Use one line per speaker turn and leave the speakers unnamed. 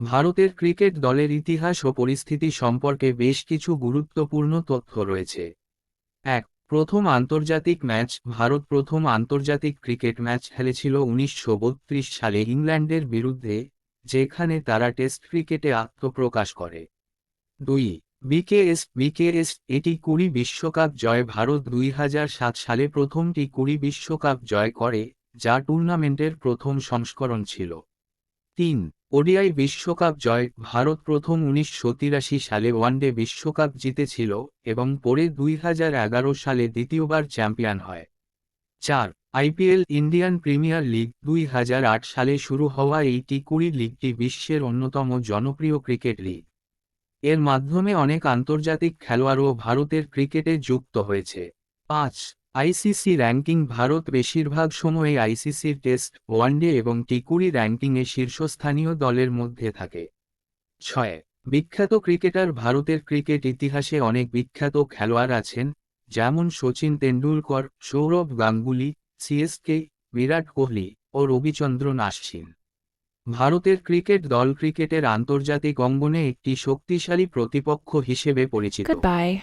ভারতের ক্রিকেট দলের ইতিহাস ও পরিস্থিতি সম্পর্কে বেশ কিছু গুরুত্বপূর্ণ তথ্য রয়েছে। ১. প্রথম আন্তর্জাতিক ম্যাচ। ভারত প্রথম আন্তর্জাতিক ক্রিকেট ম্যাচ খেলেছিল ১৯৩২ সালে ইংল্যান্ডের বিরুদ্ধে, যেখানে তারা টেস্ট ক্রিকেটে আত্মপ্রকাশ করে। ২. বিকেএস এটি ২০ বিশ্বকাপ জয়। ভারত ২০০৭ সালে প্রথম টি২০ বিশ্বকাপ জয় করে, যা টুর্নামেন্টের প্রথম সংস্করণ ছিল। ৩. ওডিআই বিশ্বকাপ জয়। ভারত প্রথম ১৯৮৩ সালে ওয়ানডে বিশ্বকাপ জিতেছিল এবং পরে ২০১১ সালে দ্বিতীয়বার চ্যাম্পিয়ন হয়। ৪. IPL Indian premier league. ২০০৮ সালে শুরু হওয়া এই টি২০ লিগটি বিশ্বের অন্যতম জনপ্রিয় ক্রিকেট লিগ। এর মাধ্যমে অনেক আন্তর্জাতিক খেলোয়াড়ও ভারতের ক্রিকেটে যুক্ত হয়েছে। ৫. ICC ranking. ভারত বেশিরভাগ সময়ে আইসিসির টেস্ট, ওয়ানডে এবং টি২০ র্যাঙ্কিংয়ে শীর্ষস্থানীয় দলের মধ্যে থাকে। ৬. বিখ্যাত ক্রিকেটার। ভারতের ক্রিকেট ইতিহাসে অনেক বিখ্যাত খেলোয়াড় আছেন, যেমন সচিন তেন্ডুলকর, সৌরভ গাঙ্গুলি, সিএসকে, বিরাট কোহলি ও রবিচন্দ্রন অশ্বিন। ভারতের ক্রিকেট দল ক্রিকেটের আন্তর্জাতিক অঙ্গনে একটি শক্তিশালী প্রতিপক্ষ হিসেবে পরিচিত।
Goodbye.